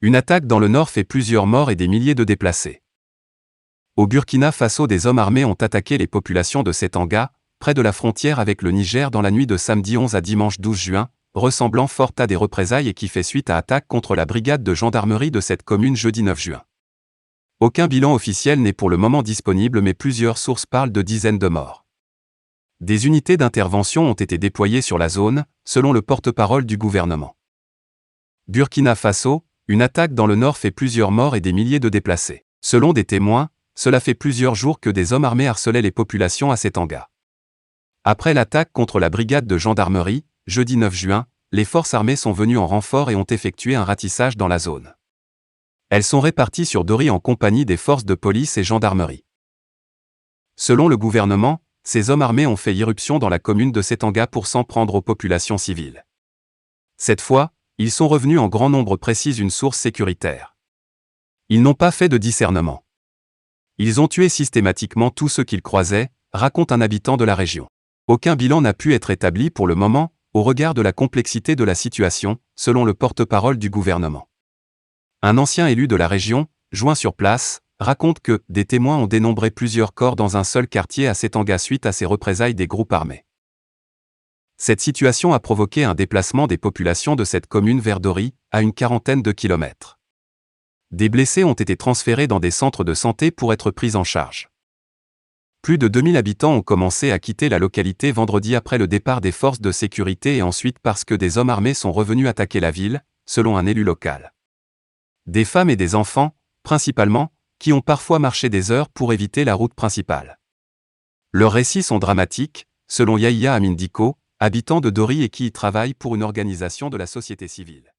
Une attaque dans le nord fait plusieurs morts et des milliers de déplacés. Au Burkina Faso, des hommes armés ont attaqué les populations de Setanga, près de la frontière avec le Niger dans la nuit de samedi 11 à dimanche 12 juin, ressemblant fort à des représailles et qui fait suite à attaque contre la brigade de gendarmerie de cette commune jeudi 9 juin. Aucun bilan officiel n'est pour le moment disponible, mais plusieurs sources parlent de dizaines de morts. Des unités d'intervention ont été déployées sur la zone, selon le porte-parole du gouvernement. Burkina Faso, une attaque dans le nord fait plusieurs morts et des milliers de déplacés. Selon des témoins, cela fait plusieurs jours que des hommes armés harcelaient les populations à Setanga. Après l'attaque contre la brigade de gendarmerie, jeudi 9 juin, les forces armées sont venues en renfort et ont effectué un ratissage dans la zone. Elles sont réparties sur Dori en compagnie des forces de police et gendarmerie. Selon le gouvernement, ces hommes armés ont fait irruption dans la commune de Setanga pour s'en prendre aux populations civiles. Cette fois, ils sont revenus en grand nombre, précise une source sécuritaire. Ils n'ont pas fait de discernement. Ils ont tué systématiquement tous ceux qu'ils croisaient, raconte un habitant de la région. Aucun bilan n'a pu être établi pour le moment, au regard de la complexité de la situation, selon le porte-parole du gouvernement. Un ancien élu de la région, joint sur place, raconte que des témoins ont dénombré plusieurs corps dans un seul quartier à Setanga suite à ces représailles des groupes armés. Cette situation a provoqué un déplacement des populations de cette commune vers Dori, à une quarantaine de kilomètres. Des blessés ont été transférés dans des centres de santé pour être pris en charge. Plus de 2000 habitants ont commencé à quitter la localité vendredi après le départ des forces de sécurité et ensuite parce que des hommes armés sont revenus attaquer la ville, selon un élu local. Des femmes et des enfants, principalement, qui ont parfois marché des heures pour éviter la route principale. Leurs récits sont dramatiques, selon Yahya Amindiko, habitant de Dori et qui y travaille pour une organisation de la société civile.